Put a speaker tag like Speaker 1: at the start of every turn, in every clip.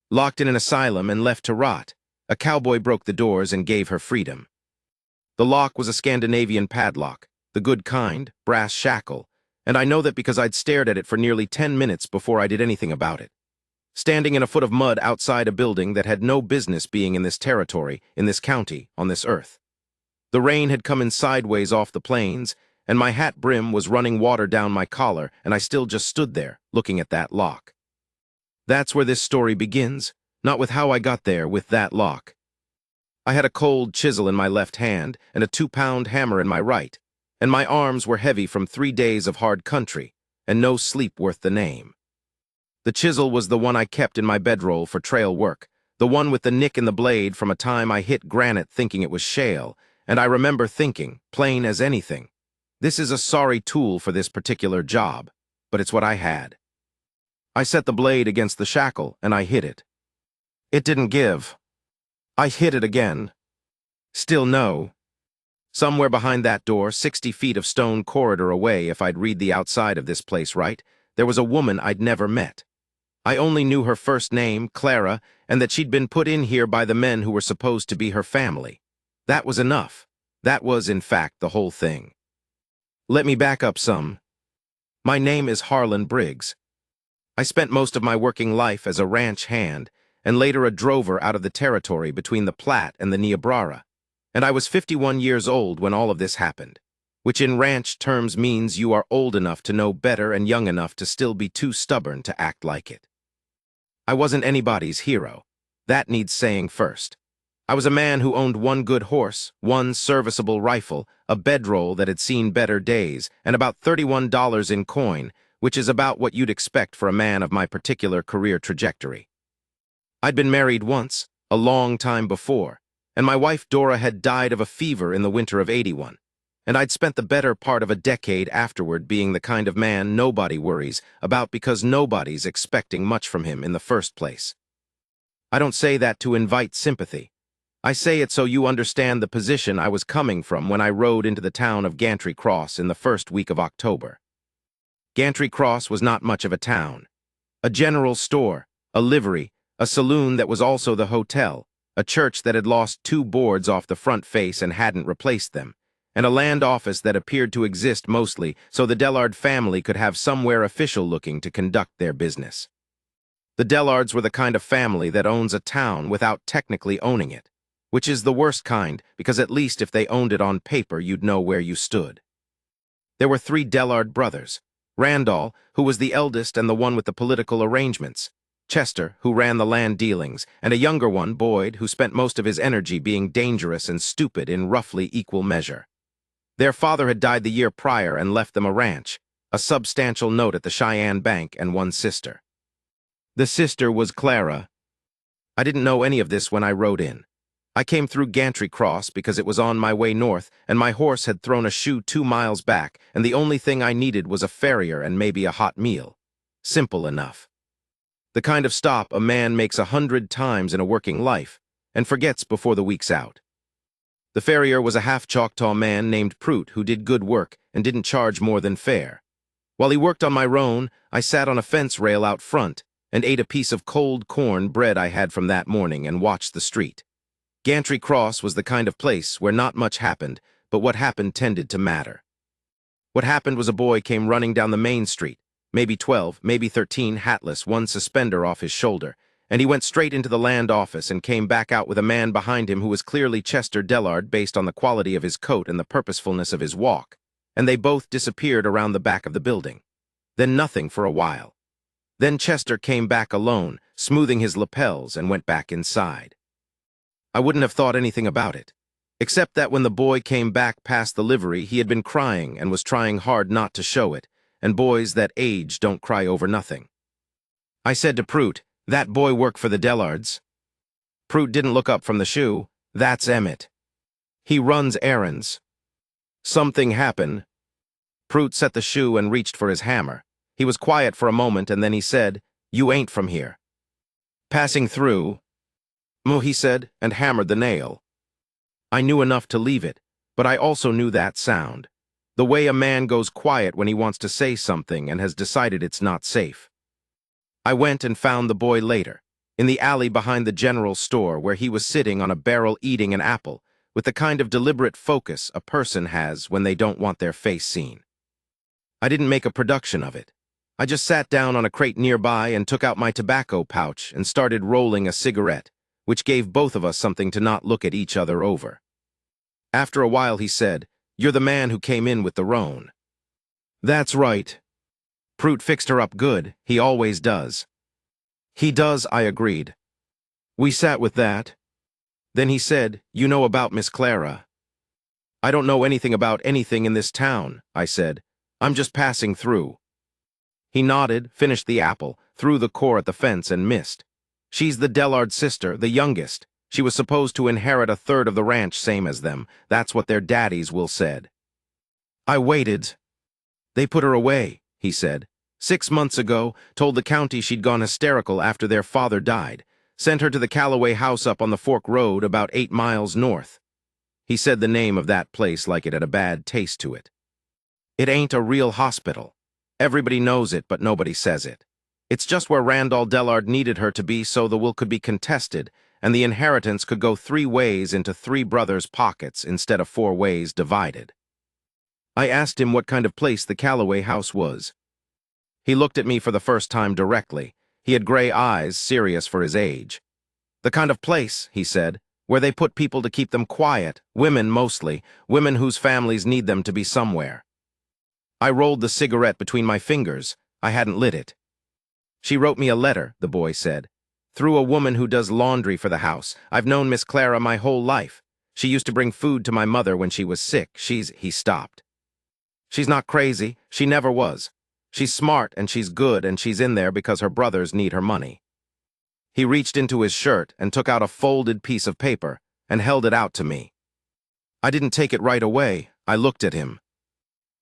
Speaker 1: Locked in an asylum and left to rot, a cowboy broke the doors and gave her freedom. The lock was a Scandinavian padlock, the good kind, brass shackle, and I know that because I'd stared at it for nearly 10 minutes before I did anything about it. Standing in a foot of mud outside a building that had no business being in this territory, in this county, on this earth. The rain had come in sideways off the plains, and my hat brim was running water down my collar, and I still just stood there, looking at that lock. That's where this story begins, not with how I got there with that lock. I had a cold chisel in my left hand and a 2-pound hammer in my right, and my arms were heavy from 3 days of hard country, and no sleep worth the name. The chisel was the one I kept in my bedroll for trail work, the one with the nick in the blade from a time I hit granite thinking it was shale, and I remember thinking, plain as anything, this is a sorry tool for this particular job, but it's what I had. I set the blade against the shackle, and I hit it. It didn't give. I hit it again. Still no. Somewhere behind that door, 60 feet of stone corridor away, if I'd read the outside of this place right, there was a woman I'd never met. I only knew her first name, Clara, and that she'd been put in here by the men who were supposed to be her family. That was enough. That was, in fact, the whole thing. Let me back up some. My name is Harlan Briggs. I spent most of my working life as a ranch hand, and later a drover out of the territory between the Platte and the Niobrara, and I was 51 years old when all of this happened, which in ranch terms means you are old enough to know better and young enough to still be too stubborn to act like it. I wasn't anybody's hero. That needs saying first. I was a man who owned one good horse, one serviceable rifle, a bedroll that had seen better days, and about $31 in coin, which is about what you'd expect for a man of my particular career trajectory. I'd been married once, a long time before, and my wife Dora had died of a fever in the winter of '81, and I'd spent the better part of a decade afterward being the kind of man nobody worries about because nobody's expecting much from him in the first place. I don't say that to invite sympathy. I say it so you understand the position I was coming from when I rode into the town of Gantry Cross in the first week of October. Gantry Cross was not much of a town. A general store, a livery, a saloon that was also the hotel, a church that had lost 2 boards off the front face and hadn't replaced them, and a land office that appeared to exist mostly so the Dellard family could have somewhere official-looking to conduct their business. The Dellards were the kind of family that owns a town without technically owning it, which is the worst kind because at least if they owned it on paper you'd know where you stood. There were 3 Dellard brothers, Randall, who was the eldest and the one with the political arrangements, Chester, who ran the land dealings, and a younger one, Boyd, who spent most of his energy being dangerous and stupid in roughly equal measure. Their father had died the year prior and left them a ranch, a substantial note at the Cheyenne Bank, and 1 sister. The sister was Clara. I didn't know any of this when I rode in. I came through Gantry Cross because it was on my way north, and my horse had thrown a shoe 2 miles back, and the only thing I needed was a farrier and maybe a hot meal. Simple enough. The kind of stop a man makes 100 times in a working life, and forgets before the week's out. The farrier was a half-Choctaw man named Prout who did good work and didn't charge more than fair. While he worked on my roan, I sat on a fence rail out front and ate a piece of cold corn bread I had from that morning and watched the street. Gantry Cross was the kind of place where not much happened, but what happened tended to matter. What happened was a boy came running down the main street, maybe 12, maybe 13, hatless, 1 suspender off his shoulder, and he went straight into the land office and came back out with a man behind him who was clearly Chester Dellard based on the quality of his coat and the purposefulness of his walk, and they both disappeared around the back of the building. Then nothing for a while. Then Chester came back alone, smoothing his lapels, and went back inside. I wouldn't have thought anything about it, except that when the boy came back past the livery, he had been crying and was trying hard not to show it, and boys that age don't cry over nothing. I said to Prout, "That boy work for the Dellards." Prout didn't look up from the shoe. "That's Emmett. He runs errands." "Something happened." Prout set the shoe and reached for his hammer. He was quiet for a moment, and then he said, "You ain't from here." "Passing through," he said, and hammered the nail. I knew enough to leave it, but I also knew that sound. The way a man goes quiet when he wants to say something and has decided it's not safe. I went and found the boy later. in the alley behind the general store where he was sitting on a barrel eating an apple, with the kind of deliberate focus a person has when they don't want their face seen. I didn't make a production of it. I just sat down on a crate nearby and took out my tobacco pouch and started rolling a cigarette, which gave both of us something to not look at each other over. After a while he said, "You're the man who came in with the roan." "That's right. Prout fixed her up good, he always does." "He does," I agreed. We sat with that. Then he said, "You know about Miss Clara." "I don't know anything about anything in this town," I said. "I'm just passing through." He nodded, finished the apple, threw the core at the fence and missed. "She's the Dellard sister, the youngest. She was supposed to inherit a third of the ranch same as them. That's what their daddies will said." I waited. "They put her away," he said. "6 months ago, told the county she'd gone hysterical after their father died. Sent her to the Callaway house up on the Fork Road about 8 miles north." He said the name of that place like it had a bad taste to it. "It ain't a real hospital. Everybody knows it, but nobody says it. It's just where Randall Dellard needed her to be so the will could be contested, and the inheritance could go 3 ways into 3 brothers' pockets instead of 4 ways divided." I asked him what kind of place the Callaway house was. He looked at me for the first time directly. He had gray eyes, serious for his age. "The kind of place," he said, "where they put people to keep them quiet, women mostly, women whose families need them to be somewhere." I rolled the cigarette between my fingers. I hadn't lit it. "She wrote me a letter," the boy said. "Through a woman who does laundry for the house. I've known Miss Clara my whole life. She used to bring food to my mother when she was sick. He stopped. "She's not crazy. She never was. She's smart and she's good and she's in there because her brothers need her money." He reached into his shirt and took out a folded piece of paper and held it out to me. I didn't take it right away. I looked at him.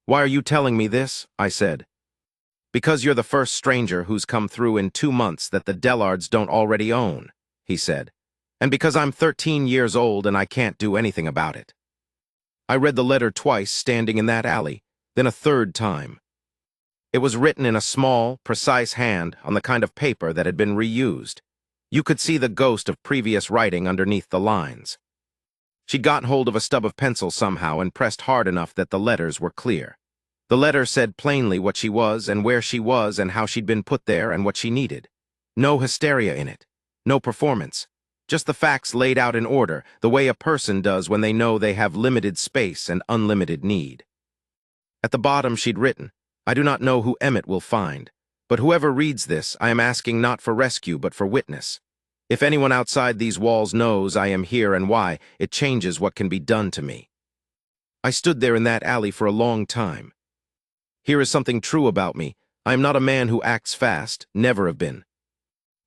Speaker 1: "Why are you telling me this?" I said. "Because you're the first stranger who's come through in 2 months that the Dellards don't already own," he said. "And because I'm 13 years old and I can't do anything about it." I read the letter twice standing in that alley, then a third time. It was written in a small, precise hand on the kind of paper that had been reused. You could see the ghost of previous writing underneath the lines. She'd gotten hold of a stub of pencil somehow and pressed hard enough that the letters were clear. The letter said plainly what she was and where she was and how she'd been put there and what she needed. No hysteria in it. No performance. Just the facts laid out in order, the way a person does when they know they have limited space and unlimited need. At the bottom she'd written, "I do not know who Emmett will find, but whoever reads this, I am asking not for rescue but for witness. If anyone outside these walls knows I am here and why, it changes what can be done to me." I stood there in that alley for a long time. Here is something true about me. I am not a man who acts fast, never have been.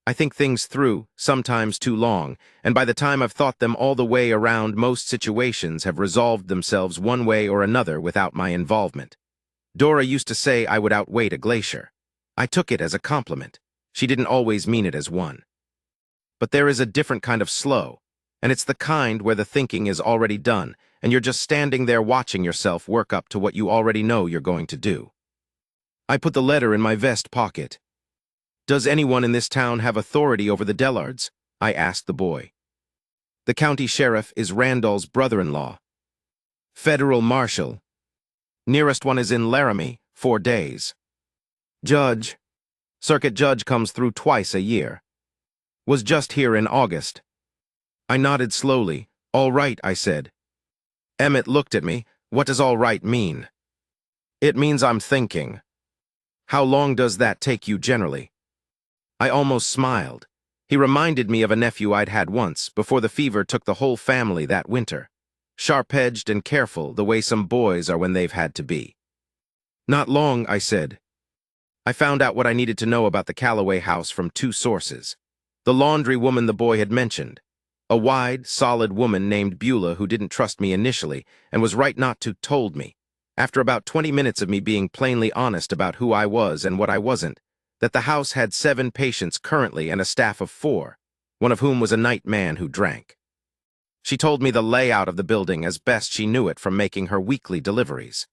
Speaker 1: I think things through, sometimes too long, and by the time I've thought them all the way around, most situations have resolved themselves one way or another without my involvement. Dora used to say I would outweight a glacier. I took it as a compliment. She didn't always mean it as one. But there is a different kind of slow, and it's the kind where the thinking is already done, and you're just standing there watching yourself work up to what you already know you're going to do. I put the letter in my vest pocket. "Does anyone in this town have authority over the Dellards?" I asked the boy. "The county sheriff is Randall's brother-in-law. Federal marshal. Nearest one is in Laramie, 4 days. Judge. Circuit judge comes through twice a year. Was just here in August." I nodded slowly. "All right," I said. Emmett looked at me. "What does all right mean?" "It means I'm thinking." "How long does that take you generally?" I almost smiled. He reminded me of a nephew I'd had once, before the fever took the whole family that winter. Sharp-edged and careful, the way some boys are when they've had to be. "Not long," I said. I found out what I needed to know about the Callaway house from 2 sources. The laundry woman the boy had mentioned. A wide, solid woman named Beulah who didn't trust me initially and was right not to told me, after about 20 minutes of me being plainly honest about who I was and what I wasn't, that the house had 7 patients currently and a staff of 4, one of whom was a night man who drank. She told me the layout of the building as best she knew it from making her weekly deliveries.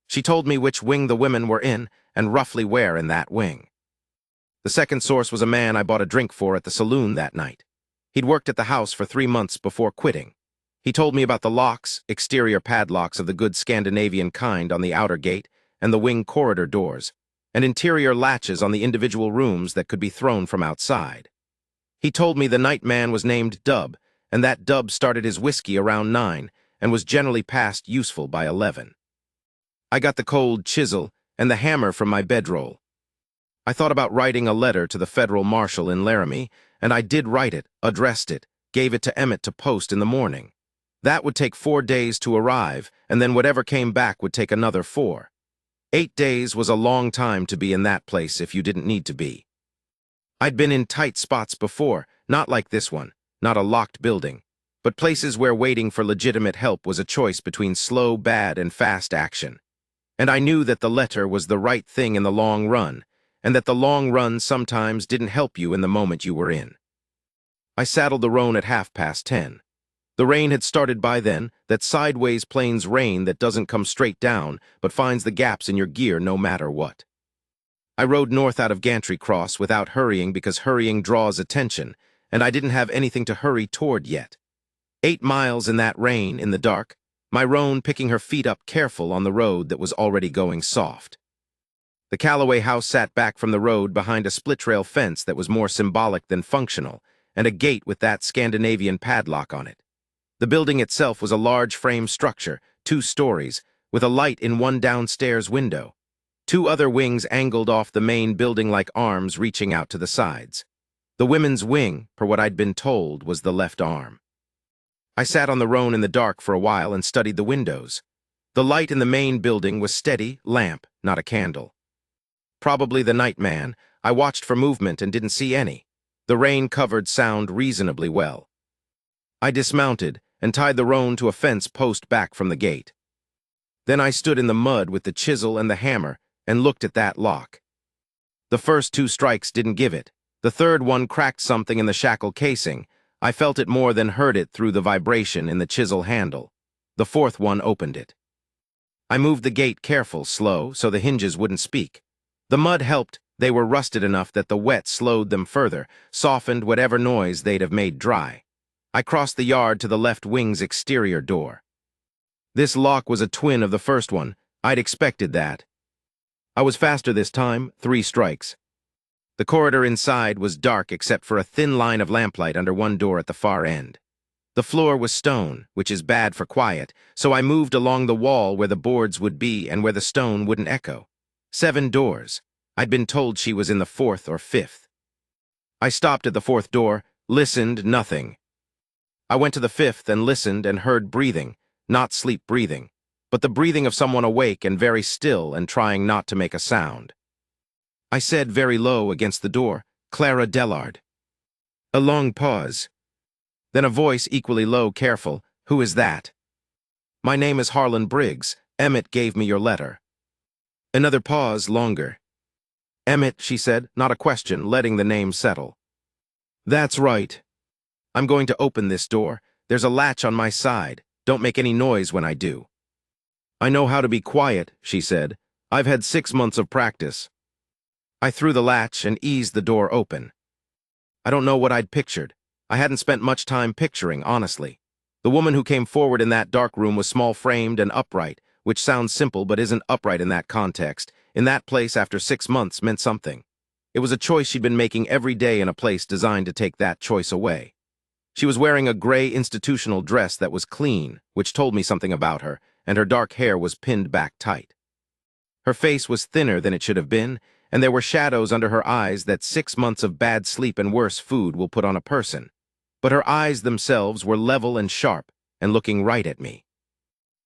Speaker 1: She told me which wing the women were in and roughly where in that wing. The second source was a man I bought a drink for at the saloon that night. He'd worked at the house for 3 months before quitting. He told me about the locks, exterior padlocks of the good Scandinavian kind on the outer gate and the wing corridor doors, and interior latches on the individual rooms that could be thrown from outside. He told me the night man was named Dub, and that Dub started his whiskey around 9 and was generally past useful by 11. I got the cold chisel and the hammer from my bedroll. I thought about writing a letter to the federal marshal in Laramie, and I did write it, addressed it, gave it to Emmett to post in the morning. That would take 4 days to arrive, and then whatever came back would take another 4. 8 days was a long time to be in that place if you didn't need to be. I'd been in tight spots before, not like this one, not a locked building, but places where waiting for legitimate help was a choice between slow, bad, and fast action. And I knew that the letter was the right thing in the long run, and that the long run sometimes didn't help you in the moment you were in. I saddled the roan at 10:30. The rain had started by then, that sideways plains rain that doesn't come straight down, but finds the gaps in your gear no matter what. I rode north out of Gantry Cross without hurrying because hurrying draws attention, and I didn't have anything to hurry toward yet. 8 miles in that rain, in the dark, my roan picking her feet up careful on the road that was already going soft. The Calloway house sat back from the road behind a split-rail fence that was more symbolic than functional, and a gate with that Scandinavian padlock on it. The building itself was a large frame structure, 2 stories, with a light in one downstairs window. 2 other wings angled off the main building like arms reaching out to the sides. The women's wing, per what I'd been told, was the left arm. I sat on the roan in the dark for a while and studied the windows. The light in the main building was steady, lamp, not a candle. Probably the night man. I watched for movement and didn't see any. The rain covered sound reasonably well. I dismounted and tied the roan to a fence post back from the gate. Then I stood in the mud with the chisel and the hammer and looked at that lock. The first 2 strikes didn't give it. The third one cracked something in the shackle casing. I felt it more than heard it through the vibration in the chisel handle. The 4th one opened it. I moved the gate careful, slow, so the hinges wouldn't speak. The mud helped. They were rusted enough that the wet slowed them further, softened whatever noise they'd have made dry. I crossed the yard to the left wing's exterior door. This lock was a twin of the first one. I'd expected that. I was faster this time, 3 strikes. The corridor inside was dark except for a thin line of lamplight under one door at the far end. The floor was stone, which is bad for quiet, so I moved along the wall where the boards would be and where the stone wouldn't echo. 7 doors. I'd been told she was in the 4th or 5th. I stopped at the 4th door, listened, nothing. I went to the 5th and listened and heard breathing, not sleep breathing, but the breathing of someone awake and very still and trying not to make a sound. I said very low against the door, "Clara Dellard." A long pause. Then a voice equally low, careful, "Who is that?" "My name is Harlan Briggs. Emmett gave me your letter." Another pause, longer. "Emmett," she said, not a question, letting the name settle. "That's right. I'm going to open this door. There's a latch on my side. Don't make any noise when I do." "I know how to be quiet," she said. "I've had 6 months of practice." I threw the latch and eased the door open. I don't know what I'd pictured. I hadn't spent much time picturing, honestly. The woman who came forward in that dark room was small-framed and upright, which sounds simple but isn't upright in that context. In that place after 6 months meant something. It was a choice she'd been making every day in a place designed to take that choice away. She was wearing a gray institutional dress that was clean, which told me something about her, and her dark hair was pinned back tight. Her face was thinner than it should have been, and there were shadows under her eyes that 6 months of bad sleep and worse food will put on a person. But her eyes themselves were level and sharp, and looking right at me.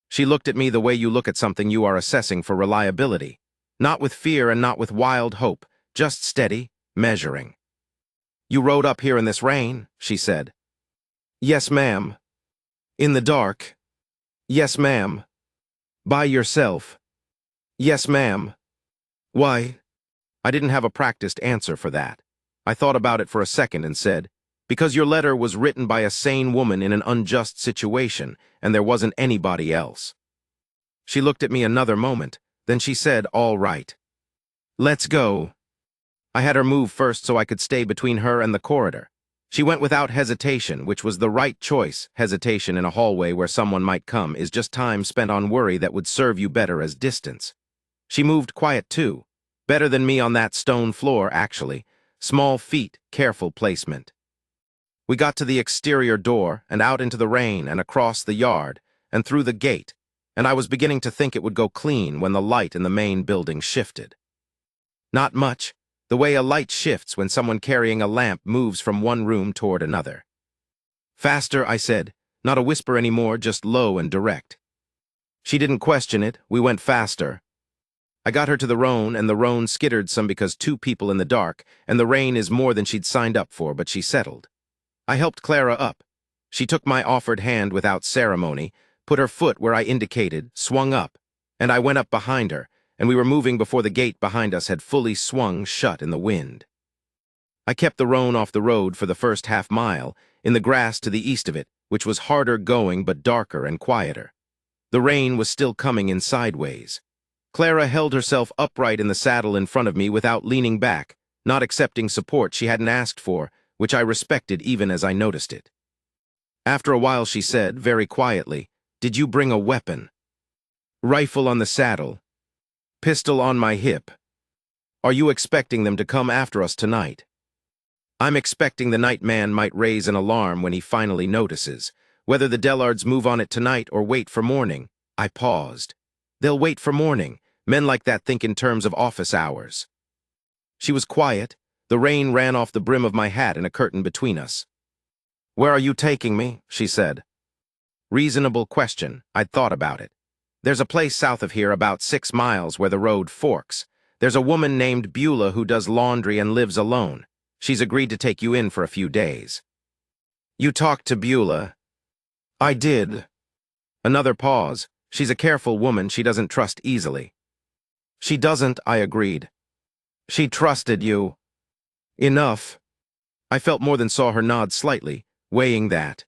Speaker 1: She looked at me the way you look at something you are assessing for reliability, not with fear and not with wild hope, just steady, measuring. "You rode up here in this rain," she said. "Yes, ma'am." "In the dark?" "Yes, ma'am." "By yourself?" "Yes, ma'am." "Why?" I didn't have a practiced answer for that. I thought about it for a second and said, "Because your letter was written by a sane woman in an unjust situation, and there wasn't anybody else." She looked at me another moment, then she said, "All right. Let's go." I had her move first so I could stay between her and the corridor. She went without hesitation, which was the right choice. Hesitation in a hallway where someone might come is just time spent on worry that would serve you better as distance. She moved quiet too. Better than me on that stone floor, actually. Small feet, careful placement. We got to the exterior door and out into the rain and across the yard and through the gate, and I was beginning to think it would go clean when the light in the main building shifted. Not much, the way a light shifts when someone carrying a lamp moves from one room toward another. Faster, I said, not a whisper anymore, just low and direct. She didn't question it, we went faster. I got her to the roan, and the roan skittered some because two people in the dark, and the rain is more than she'd signed up for, but she settled. I helped Clara up. She took my offered hand without ceremony, put her foot where I indicated, swung up, and I went up behind her, and we were moving before the gate behind us had fully swung shut in the wind. I kept the roan off the road for the first half-mile, in the grass to the east of it, which was harder going but darker and quieter. The rain was still coming in sideways. Clara held herself upright in the saddle in front of me without leaning back, not accepting support she hadn't asked for, which I respected even as I noticed it. After a while she said, very quietly, "Did you bring a weapon?" "Rifle on the saddle. Pistol on my hip. Are you expecting them to come after us tonight?" "I'm expecting the night man might raise an alarm when he finally notices. Whether the Dellards move on it tonight or wait for morning." I paused. "They'll wait for morning. Men like that think in terms of office hours." She was quiet. The rain ran off the brim of my hat in a curtain between us. "Where are you taking me?" she said. Reasonable question. I'd thought about it. "There's a place south of here about 6 miles where the road forks. There's a woman named Beulah who does laundry and lives alone. She's agreed to take you in for a few days." "You talked to Beulah?" "I did." Another pause. "She's a careful woman. She doesn't trust easily." "She doesn't," I agreed. "She trusted you." "Enough." I felt more than saw her nod slightly, weighing that.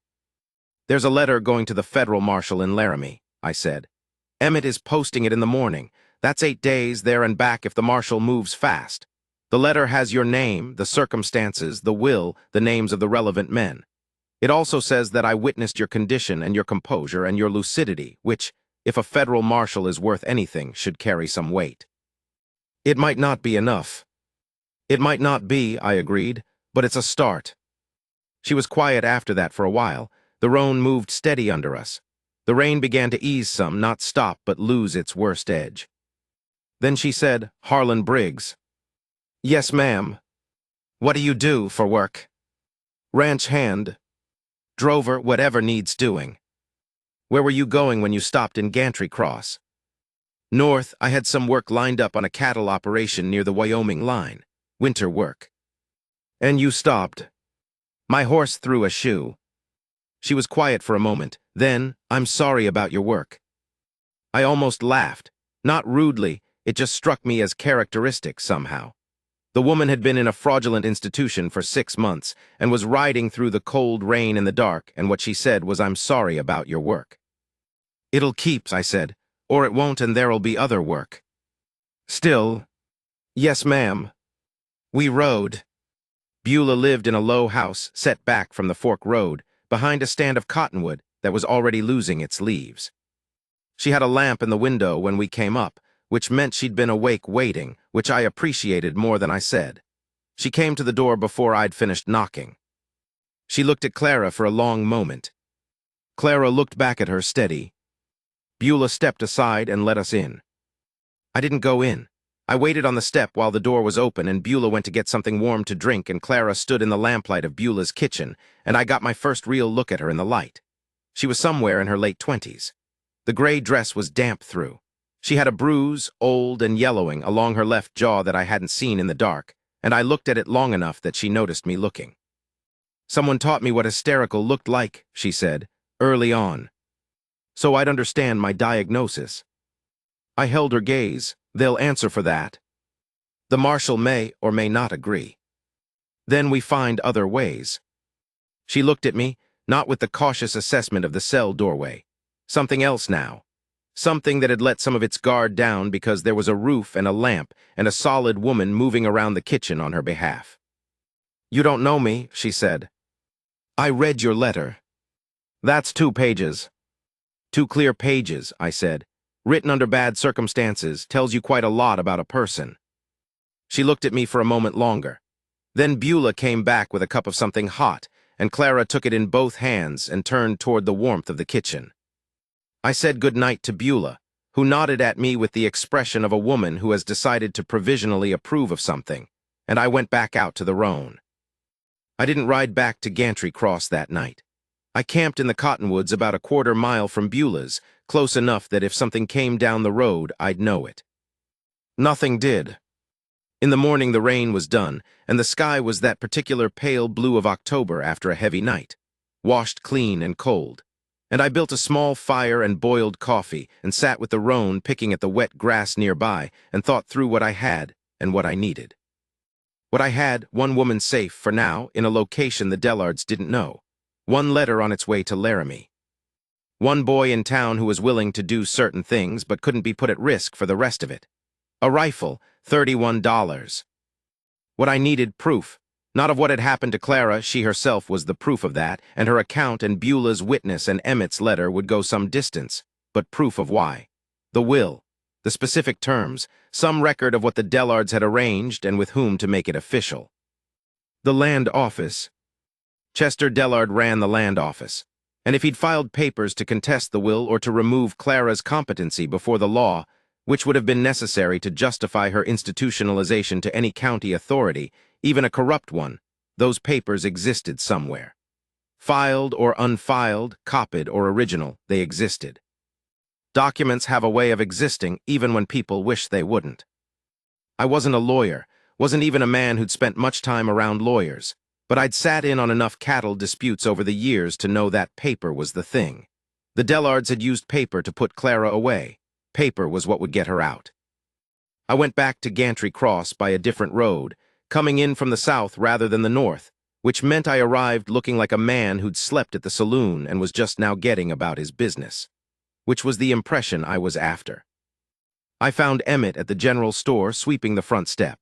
Speaker 1: "There's a letter going to the federal marshal in Laramie," I said. "Emmett is posting it in the morning. That's 8 days there and back if the marshal moves fast. The letter has your name, the circumstances, the will, the names of the relevant men. It also says that I witnessed your condition and your composure and your lucidity, which, if a federal marshal is worth anything, should carry some weight." "It might not be enough." "It might not be," I agreed, "but it's a start." She was quiet after that for a while. The roan moved steady under us. The rain began to ease some, not stop, but lose its worst edge. Then she said, "Harlan Briggs." "Yes, ma'am." "What do you do for work?" "Ranch hand. Drover, whatever needs doing." "Where were you going when you stopped in Gantry Cross?" "North. I had some work lined up on a cattle operation near the Wyoming line. Winter work." "And you stopped?" "My horse threw a shoe." She was quiet for a moment. Then, "I'm sorry about your work." I almost laughed. Not rudely, it just struck me as characteristic somehow. The woman had been in a fraudulent institution for 6 months and was riding through the cold rain in the dark, and what she said was, "I'm sorry about your work." "It'll keep," I said, "or it won't, and there'll be other work." "Still." "Yes, ma'am." We rode. Beulah lived in a low house set back from the fork road, behind a stand of cottonwood that was already losing its leaves. She had a lamp in the window when we came up, which meant she'd been awake waiting, which I appreciated more than I said. She came to the door before I'd finished knocking. She looked at Clara for a long moment. Clara looked back at her steady. Beulah stepped aside and let us in. I didn't go in. I waited on the step while the door was open and Beulah went to get something warm to drink and Clara stood in the lamplight of Beulah's kitchen, and I got my first real look at her in the light. She was somewhere in her late 20s. The gray dress was damp through. She had a bruise, old and yellowing, along her left jaw that I hadn't seen in the dark, and I looked at it long enough that she noticed me looking. "Someone taught me what hysterical looked like," she said, "early on. So I'd understand my diagnosis." I held her gaze. "They'll answer for that. The marshal may or may not agree. Then we find other ways." She looked at me, not with the cautious assessment of the cell doorway. "Something else now. Something that had let some of its guard down because there was a roof and a lamp and a solid woman moving around the kitchen on her behalf. "You don't know me," she said. "I read your letter." "That's 2 pages." "2 clear pages," I said. "Written under bad circumstances, tells you quite a lot about a person." She looked at me for a moment longer. Then Beulah came back with a cup of something hot, and Clara took it in both hands and turned toward the warmth of the kitchen. I said good night to Beulah, who nodded at me with the expression of a woman who has decided to provisionally approve of something, and I went back out to the roan. I didn't ride back to Gantry Cross that night. I camped in the cottonwoods about a 1/4 mile from Beulah's, close enough that if something came down the road, I'd know it. Nothing did. In the morning the rain was done, and the sky was that particular pale blue of October after a heavy night, washed clean and cold. And I built a small fire and boiled coffee and sat with the roan picking at the wet grass nearby and thought through what I had and what I needed. What I had, one woman safe, for now, in a location the Dellards didn't know. One letter on its way to Laramie. One boy in town who was willing to do certain things but couldn't be put at risk for the rest of it. A rifle, $31. What I needed, proof. Not of what had happened to Clara, she herself was the proof of that, and her account and Beulah's witness and Emmett's letter would go some distance, but proof of why. The will, the specific terms, some record of what the Dellards had arranged and with whom to make it official. The land office. Chester Dellard ran the land office, and if he'd filed papers to contest the will or to remove Clara's competency before the law, which would have been necessary to justify her institutionalization to any county authority, even a corrupt one, those papers existed somewhere. Filed or unfiled, copied or original, they existed. Documents have a way of existing even when people wish they wouldn't. I wasn't a lawyer, wasn't even a man who'd spent much time around lawyers, but I'd sat in on enough cattle disputes over the years to know that paper was the thing. The Dellards had used paper to put Clara away. Paper was what would get her out. I went back to Gantry Cross by a different road, coming in from the south rather than the north, which meant I arrived looking like a man who'd slept at the saloon and was just now getting about his business, which was the impression I was after. I found Emmett at the general store sweeping the front step.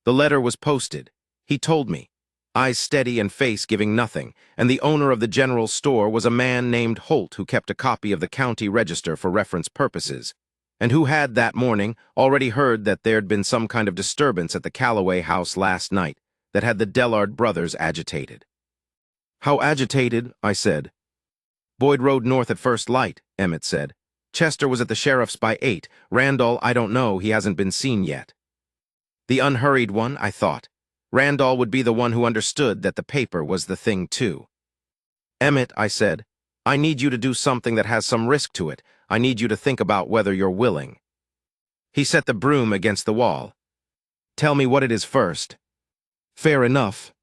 Speaker 1: The letter was posted. He told me, eyes steady and face giving nothing, and the owner of the general store was a man named Holt who kept a copy of the county register for reference purposes, and who had that morning already heard that there'd been some kind of disturbance at the Calloway house last night that had the Dellard brothers agitated. "How agitated?" I said. "Boyd rode north at first light," Emmett said. "Chester was at the sheriff's by 8. Randall, I don't know, he hasn't been seen yet." The unhurried one, I thought. Randall would be the one who understood that the paper was the thing too. "Emmett," I said, "I need you to do something that has some risk to it. I need you to think about whether you're willing." He set the broom against the wall. "Tell me what it is first." "Fair enough."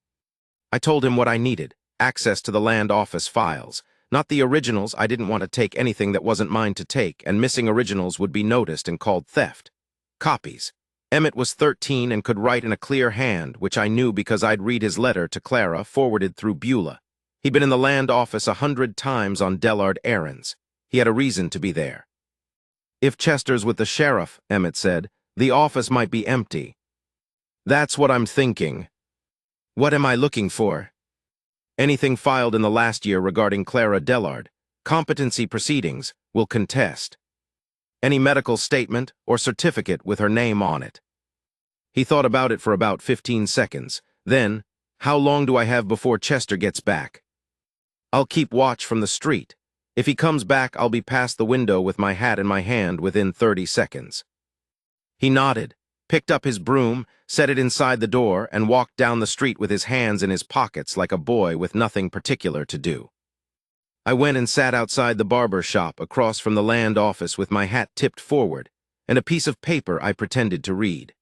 Speaker 1: I told him what I needed, access to the land office files. Not the originals, I didn't want to take anything that wasn't mine to take, and missing originals would be noticed and called theft. Copies. Emmett was 13 and could write in a clear hand, which I knew because I'd read his letter to Clara forwarded through Beulah. He'd been in the land office 100 times on Dellard errands. He had a reason to be there. "If Chester's with the sheriff," Emmett said, "the office might be empty." "That's what I'm thinking." "What am I looking for?" "Anything filed in the last year regarding Clara Dellard. Competency proceedings. Will contest. Any medical statement or certificate with her name on it." He thought about it for about 15 seconds. Then, "How long do I have before Chester gets back?" "I'll keep watch from the street. If he comes back, I'll be past the window with my hat in my hand within 30 seconds. He nodded, picked up his broom, set it inside the door, and walked down the street with his hands in his pockets like a boy with nothing particular to do. I went and sat outside the barber shop across from the land office with my hat tipped forward and a piece of paper I pretended to read.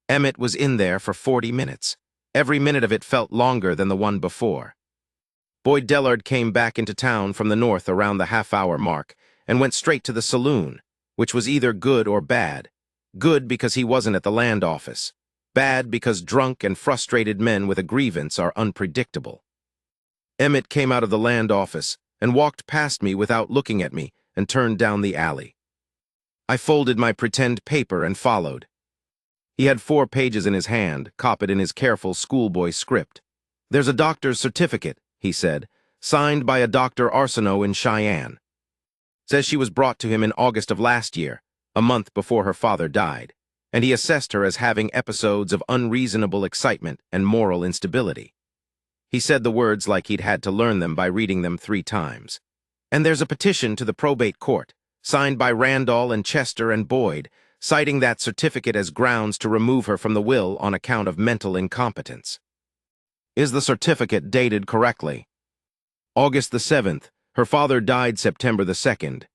Speaker 1: Emmett was in there for 40 minutes. Every minute of it felt longer than the one before. Boyd Dellard came back into town from the north around the half-hour mark and went straight to the saloon, which was either good or bad. Good because he wasn't at the land office. Bad because drunk and frustrated men with a grievance are unpredictable. Emmett came out of the land office and walked past me without looking at me and turned down the alley. I folded my pretend paper and followed. He had 4 pages in his hand, copied in his careful schoolboy script. "There's a doctor's certificate," he said, "signed by a Dr. Arsenault in Cheyenne. Says she was brought to him in August of last year, a month before her father died, and he assessed her as having episodes of unreasonable excitement and moral instability." He said the words like he'd had to learn them by reading them 3 times. "And there's a petition to the probate court, signed by Randall and Chester and Boyd, citing that certificate as grounds to remove her from the will on account of mental incompetence." "Is the certificate dated correctly?" "August the 7th. Her father died September the 2nd.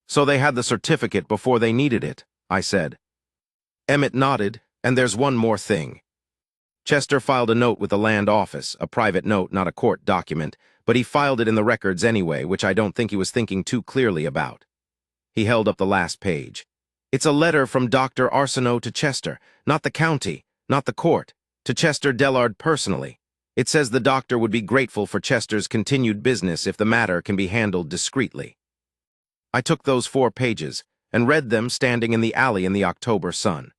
Speaker 1: "So they had the certificate before they needed it," I said. Emmett nodded, "And there's one more thing." Chester filed a note with the land office, a private note, not a court document, but he filed it in the records anyway, which I don't think he was thinking too clearly about. He held up the last page. "It's a letter from Dr. Arsenault to Chester, not the county, not the court, to Chester Dellard personally. It says the doctor would be grateful for Chester's continued business if the matter can be handled discreetly." I took those 4 pages and read them standing in the alley in the October sun.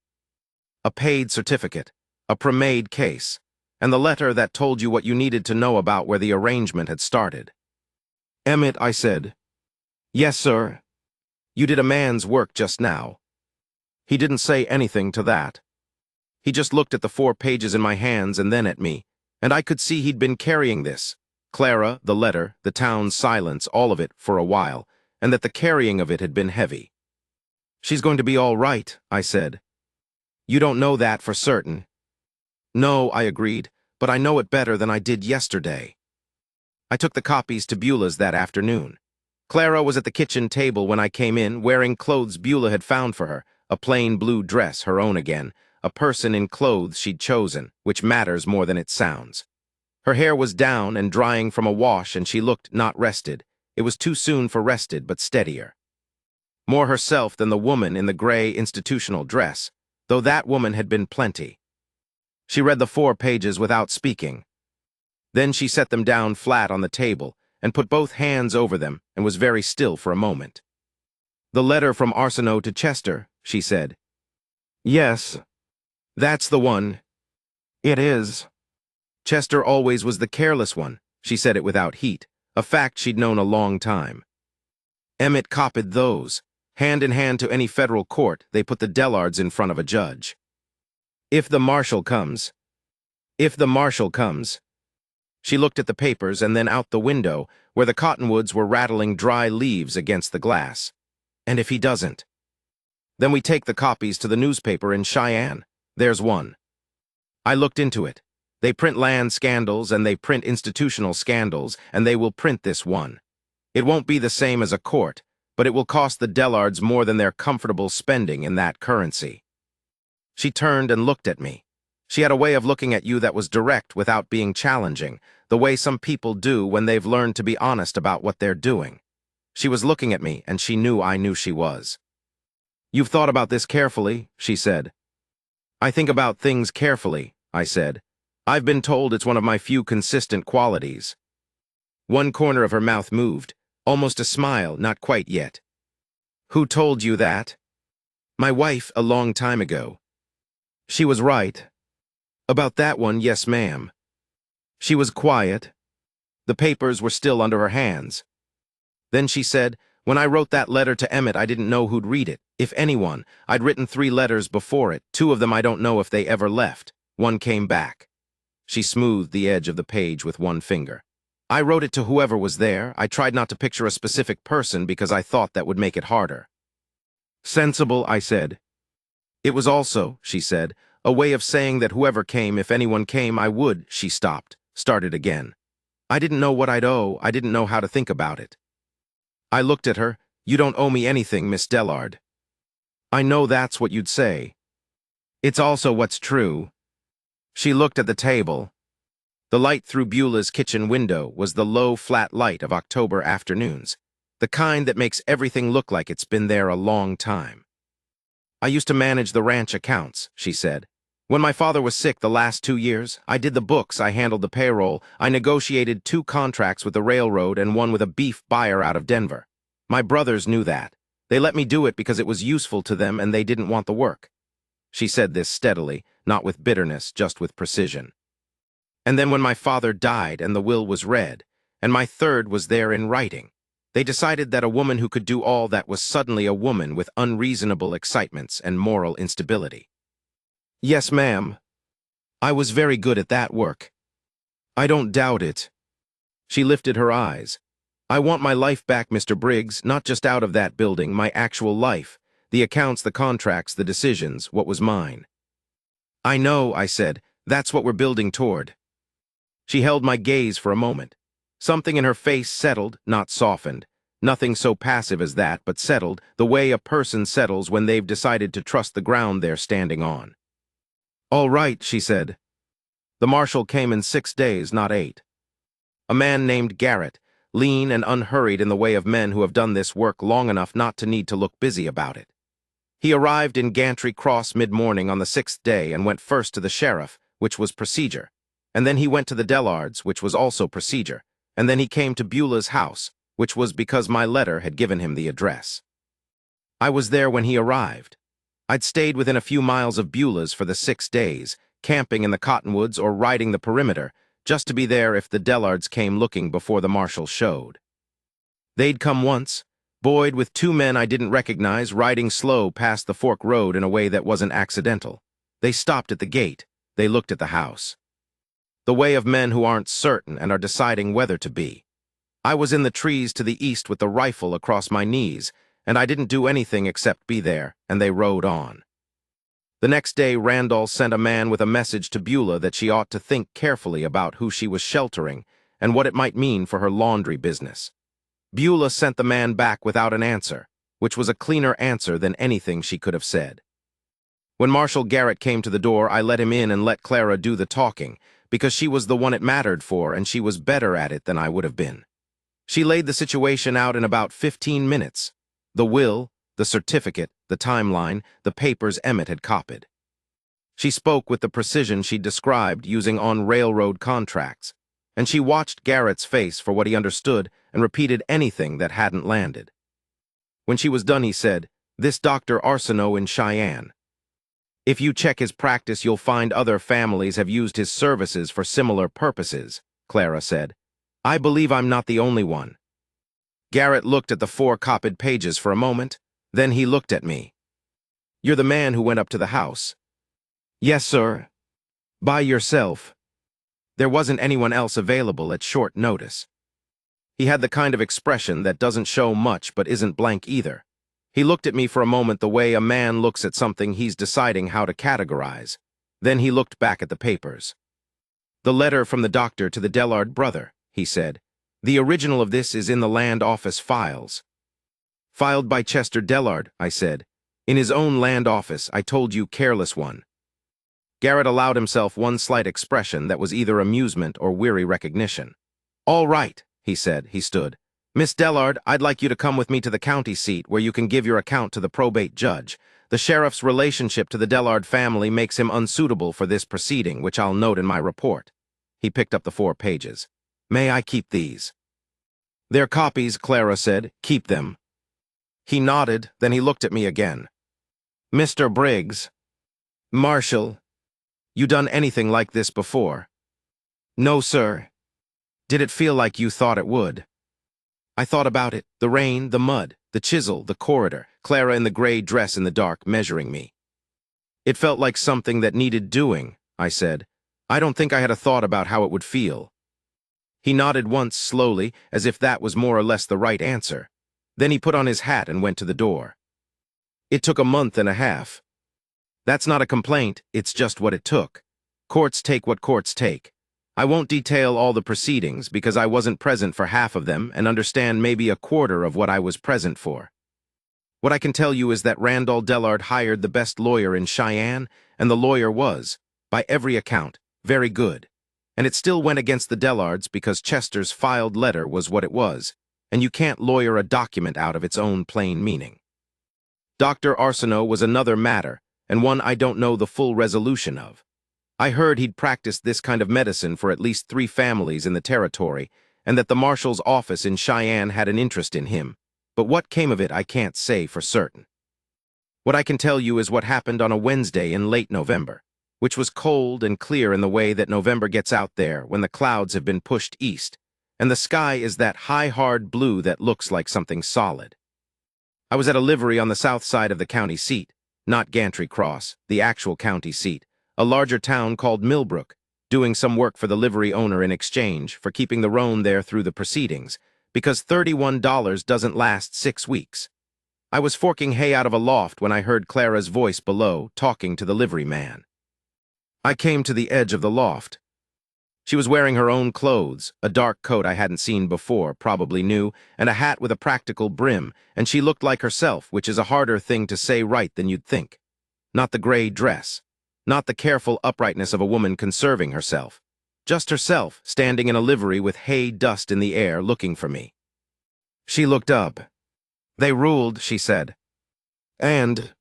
Speaker 1: A paid certificate, a pre-made case, and the letter that told you what you needed to know about where the arrangement had started. "Emmett," I said. "Yes, sir." "You did a man's work just now." He didn't say anything to that. He just looked at the 4 pages in my hands and then at me, and I could see he'd been carrying this, Clara, the letter, the town's silence, all of it, for a while, and that the carrying of it had been heavy. "She's going to be all right," I said. "You don't know that for certain." "No," I agreed, "but I know it better than I did yesterday." I took the copies to Beulah's that afternoon. Clara was at the kitchen table when I came in, wearing clothes Beulah had found for her, a plain blue dress, her own again, a person in clothes she'd chosen, which matters more than it sounds. Her hair was down and drying from a wash, and she looked not rested. It was too soon for rested, but steadier. More herself than the woman in the gray institutional dress, though that woman had been plenty. She read the 4 pages without speaking. Then she set them down flat on the table and put both hands over them and was very still for a moment. "The letter from Arsenault to Chester," she said. "Yes, that's the one. It is." Chester always was the careless one. She said it without heat, a fact she'd known a long time. Emmett copied those. Hand in hand to any federal court, they put the Dellards in front of a judge. "If the marshal comes. If the marshal comes." She looked at the papers and then out the window, where the cottonwoods were rattling dry leaves against the glass. "And if he doesn't? Then we take the copies to the newspaper in Cheyenne. There's one." I looked into it. They print land scandals and they print institutional scandals, and they will print this one. It won't be the same as a court, but it will cost the Dellards more than they're comfortable spending in that currency. She turned and looked at me. She had a way of looking at you that was direct without being challenging, the way some people do when they've learned to be honest about what they're doing. She was looking at me, and she knew I knew she was. "You've thought about this carefully," she said. "I think about things carefully," I said. "I've been told it's one of my few consistent qualities." One corner of her mouth moved, almost a smile, not quite yet. "Who told you that?" "My wife, a long time ago." "She was right." "About that one, yes, ma'am." She was quiet. The papers were still under her hands. Then she said, "When I wrote that letter to Emmett, I didn't know who'd read it, if anyone. I'd written 3 letters before it. 2 of them I don't know if they ever left. One came back." She smoothed the edge of the page with one finger. "I wrote it to whoever was there. I tried not to picture a specific person because I thought that would make it harder." "Sensible," I said. "It was also," she said, "a way of saying that whoever came, if anyone came, I would." She stopped, started again. "I didn't know what I'd owe. I didn't know how to think about it." I looked at her. "You don't owe me anything, Miss Dellard." "I know that's what you'd say." "It's also what's true." She looked at the table. The light through Beulah's kitchen window was the low, flat light of October afternoons, the kind that makes everything look like it's been there a long time. "I used to manage the ranch accounts," she said. "When my father was sick the last 2 years, I did the books, I handled the payroll, I negotiated 2 contracts with the railroad and one with a beef buyer out of Denver. My brothers knew that. They let me do it because it was useful to them and they didn't want the work. She said this steadily, not with bitterness, just with precision. And then when my father died and the will was read, and my third was there in writing, they decided that a woman who could do all that was suddenly a woman with unreasonable excitements and moral instability. Yes, ma'am. I was very good at that work. I don't doubt it. She lifted her eyes. I want my life back, Mr. Briggs, not just out of that building, my actual life. The accounts, the contracts, the decisions, what was mine. I know, I said. That's what we're building toward. She held my gaze for a moment. Something in her face settled, not softened. Nothing so passive as that, but settled, the way a person settles when they've decided to trust the ground they're standing on. All right, she said. The marshal came in 6 days, not 8. A man named Garrett, lean and unhurried in the way of men who have done this work long enough not to need to look busy about it. He arrived in Gantry Cross mid-morning on the 6th day and went first to the sheriff, which was procedure. And then he went to the Dellards, which was also procedure. And then he came to Beulah's house, which was because my letter had given him the address. I was there when he arrived. I'd stayed within a few miles of Beulah's for the 6 days, camping in the cottonwoods or riding the perimeter, just to be there if the Dellards came looking before the marshal showed. They'd come once, buoyed with 2 men I didn't recognize, riding slow past the fork road in a way that wasn't accidental. They stopped at the gate. They looked at the house. The way of men who aren't certain and are deciding whether to be. I was in the trees to the east with the rifle across my knees, and I didn't do anything except be there, and they rode on. The next day, Randall sent a man with a message to Beulah that she ought to think carefully about who she was sheltering and what it might mean for her laundry business. Beulah sent the man back without an answer, which was a cleaner answer than anything she could have said. When Marshal Garrett came to the door, I let him in and let Clara do the talking, because she was the one it mattered for and she was better at it than I would have been. She laid the situation out in about 15 minutes. The will, the certificate, the timeline, the papers Emmett had copied. She spoke with the precision she'd described using on railroad contracts, and she watched Garrett's face for what he understood and repeated anything that hadn't landed. When she was done, he said, "This Dr. Arsenault in Cheyenne. If you check his practice, you'll find other families have used his services for similar purposes," Clara said. "I believe I'm not the only one." Garrett looked at the 4 copied pages for a moment. Then he looked at me. "You're the man who went up to the house." "Yes, sir." "By yourself." There wasn't anyone else available at short notice. He had the kind of expression that doesn't show much but isn't blank either. He looked at me for a moment the way a man looks at something he's deciding how to categorize. Then he looked back at the papers. "The letter from the doctor to the Dellard brother," he said. "The original of this is in the land office files." "Filed by Chester Dellard," I said. "In his own land office, I told you, careless one." Garrett allowed himself one slight expression that was either amusement or weary recognition. "All right," he said. He stood. "Miss Dellard, I'd like you to come with me to the county seat where you can give your account to the probate judge. The sheriff's relationship to the Dellard family makes him unsuitable for this proceeding, which I'll note in my report." He picked up the 4 pages. "May I keep these?" "They're copies," Clara said. "Keep them." He nodded, then he looked at me again. "Mr. Briggs." "Marshal. You done anything like this before?" "No, sir." "Did it feel like you thought it would?" I thought about it, the rain, the mud, the chisel, the corridor, Clara in the gray dress in the dark, measuring me. "It felt like something that needed doing," I said. "I don't think I had a thought about how it would feel." He nodded once slowly, as if that was more or less the right answer. Then he put on his hat and went to the door. "It took a month and a half. That's not a complaint, it's just what it took. Courts take what courts take. I won't detail all the proceedings because I wasn't present for half of them and understand maybe a quarter of what I was present for. What I can tell you is that Randall Dellard hired the best lawyer in Cheyenne, and the lawyer was, by every account, very good. And it still went against the Dellards because Chester's filed letter was what it was, and you can't lawyer a document out of its own plain meaning. Dr. Arsenault was another matter, and one I don't know the full resolution of. I heard he'd practiced this kind of medicine for at least 3 families in the territory, and that the marshal's office in Cheyenne had an interest in him, but what came of it I can't say for certain. What I can tell you is what happened on a Wednesday in late November, which was cold and clear in the way that November gets out there when the clouds have been pushed east, and the sky is that high, hard blue that looks like something solid. I was at a livery on the south side of the county seat, not Gantry Cross, the actual county seat, a larger town called Millbrook, doing some work for the livery owner in exchange for keeping the roan there through the proceedings, because $31 doesn't last 6 weeks. I was forking hay out of a loft when I heard Clara's voice below, talking to the livery man. I came to the edge of the loft. She was wearing her own clothes, a dark coat I hadn't seen before, probably new, and a hat with a practical brim, and she looked like herself, which is a harder thing to say right than you'd think. Not the gray dress, not the careful uprightness of a woman conserving herself. Just herself, standing in a livery with hay dust in the air, looking for me. She looked up. "They ruled," she said. "And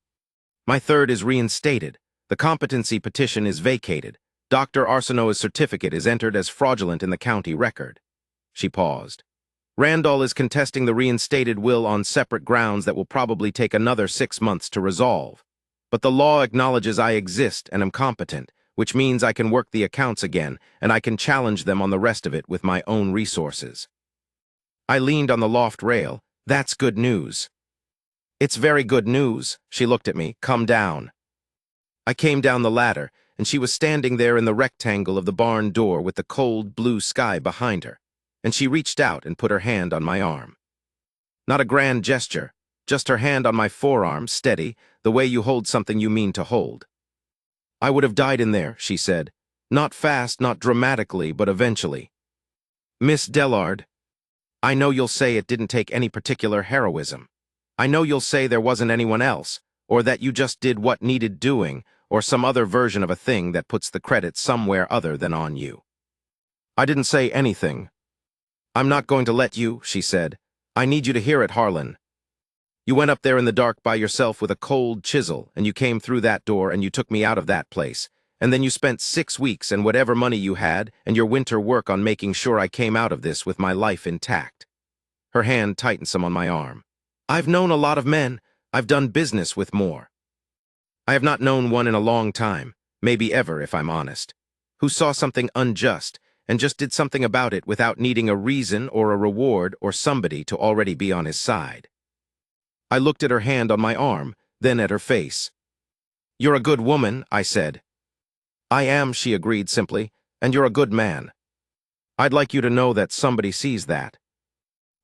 Speaker 1: my third is reinstated. The competency petition is vacated. Dr. Arsenault's certificate is entered as fraudulent in the county record." She paused. "Randall is contesting the reinstated will on separate grounds that will probably take another 6 months to resolve. But the law acknowledges I exist and am competent, which means I can work the accounts again, and I can challenge them on the rest of it with my own resources." I leaned on the loft rail. "That's good news." "It's very good news." She looked at me. "Come down." I came down the ladder, and she was standing there in the rectangle of the barn door with the cold blue sky behind her, and she reached out and put her hand on my arm. Not a grand gesture, just her hand on my forearm, steady, the way you hold something you mean to hold. "I would have died in there," she said. "Not fast, not dramatically, but eventually. Miss Dellard, I know you'll say it didn't take any particular heroism. I know you'll say there wasn't anyone else, or that you just did what needed doing, or some other version of a thing that puts the credit somewhere other than on you. I didn't say anything. I'm not going to let you," she said. "I need you to hear it, Harlan. You went up there in the dark by yourself with a cold chisel, and you came through that door and you took me out of that place, and then you spent 6 weeks and whatever money you had and your winter work on making sure I came out of this with my life intact." Her hand tightened some on my arm. "I've known a lot of men. I've done business with more. I have not known one in a long time, maybe ever if I'm honest, who saw something unjust and just did something about it without needing a reason or a reward or somebody to already be on his side." I looked at her hand on my arm, then at her face. "You're a good woman," I said. "I am," she agreed simply, "and you're a good man. I'd like you to know that somebody sees that."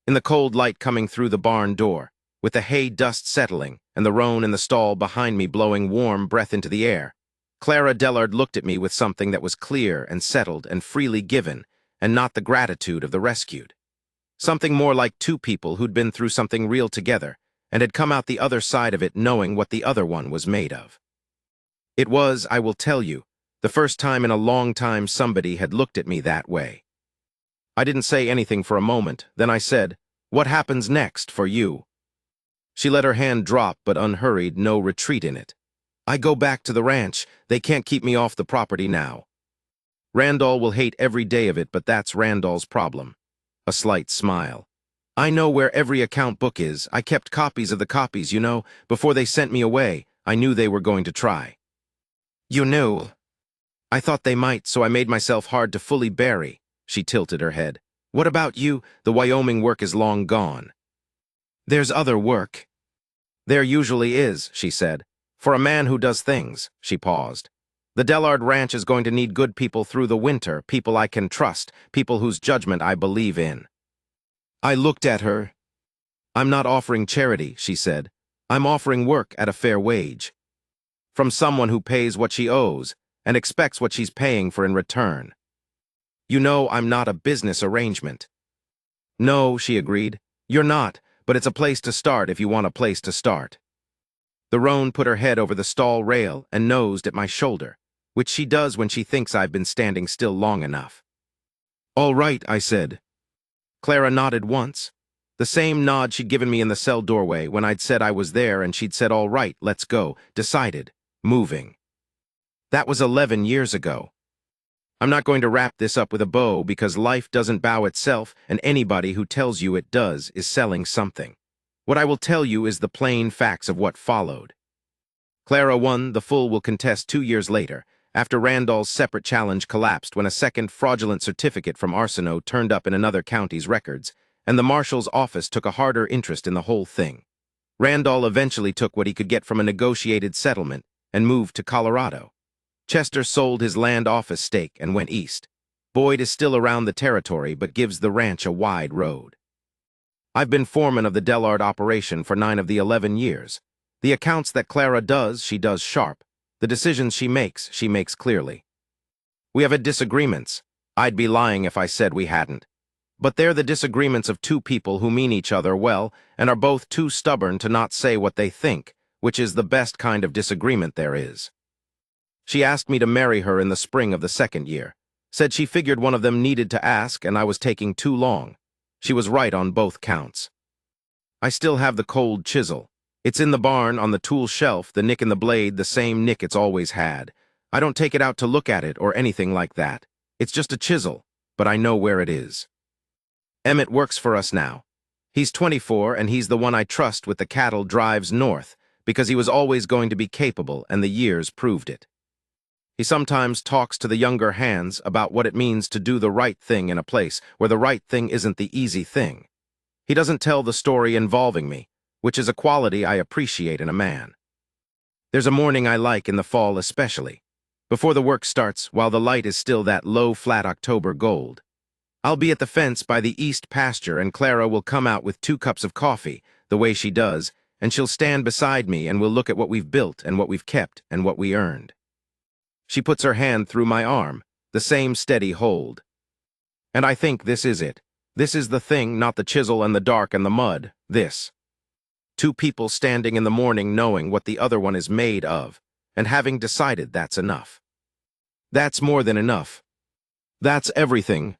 Speaker 1: In the cold light coming through the barn door, with the hay dust settling and the roan in the stall behind me blowing warm breath into the air, Clara Dellard looked at me with something that was clear and settled and freely given, and not the gratitude of the rescued. Something more like two people who'd been through something real together and had come out the other side of it knowing what the other one was made of. It was, I will tell you, the first time in a long time somebody had looked at me that way. I didn't say anything for a moment, then I said, "What happens next for you?" She let her hand drop, but unhurried, no retreat in it. "I go back to the ranch. They can't keep me off the property now. Randall will hate every day of it, but that's Randall's problem." A slight smile. "I know where every account book is. I kept copies of the copies, you know. Before they sent me away, I knew they were going to try." "You knew?" "I thought they might, so I made myself hard to fully bury." She tilted her head. "What about you? The Wyoming work is long gone." "There's other work." "There usually is," she said. "For a man who does things." She paused. "The Dellard Ranch is going to need good people through the winter, people I can trust, people whose judgment I believe in." I looked at her. "I'm not offering charity," she said. "I'm offering work at a fair wage. From someone who pays what she owes and expects what she's paying for in return. You know I'm not a business arrangement." "No," she agreed. "You're not, but it's a place to start if you want a place to start." The roan put her head over the stall rail and nosed at my shoulder, which she does when she thinks I've been standing still long enough. "All right," I said. Clara nodded once, the same nod she'd given me in the cell doorway when I'd said I was there and she'd said, "All right, let's go," decided, moving. That was 11 years ago. I'm not going to wrap this up with a bow because life doesn't bow itself, and anybody who tells you it does is selling something. What I will tell you is the plain facts of what followed. Clara won, the Full will contest 2 years later, after Randall's separate challenge collapsed when a second fraudulent certificate from Arsenault turned up in another county's records, and the marshal's office took a harder interest in the whole thing. Randall eventually took what he could get from a negotiated settlement and moved to Colorado. Chester sold his land office stake and went east. Boyd is still around the territory but gives the ranch a wide road. I've been foreman of the Dellard operation for 9 of the 11 years. The accounts that Clara does, she does sharp. The decisions she makes clearly. We have had disagreements. I'd be lying if I said we hadn't. But they're the disagreements of two people who mean each other well and are both too stubborn to not say what they think, which is the best kind of disagreement there is. She asked me to marry her in the spring of the 2nd year. Said she figured one of them needed to ask and I was taking too long. She was right on both counts. I still have the cold chisel. It's in the barn on the tool shelf, the nick in the blade, the same nick it's always had. I don't take it out to look at it or anything like that. It's just a chisel, but I know where it is. Emmett works for us now. He's 24 and he's the one I trust with the cattle drives north because he was always going to be capable and the years proved it. He sometimes talks to the younger hands about what it means to do the right thing in a place where the right thing isn't the easy thing. He doesn't tell the story involving me, which is a quality I appreciate in a man. There's a morning I like in the fall especially, before the work starts while the light is still that low, flat October gold. I'll be at the fence by the east pasture and Clara will come out with 2 cups of coffee, the way she does, and she'll stand beside me and we'll look at what we've built and what we've kept and what we earned. She puts her hand through my arm, the same steady hold. And I think this is it. This is the thing, not the chisel and the dark and the mud, this. 2 people standing in the morning knowing what the other one is made of, and having decided that's enough. That's more than enough. That's everything.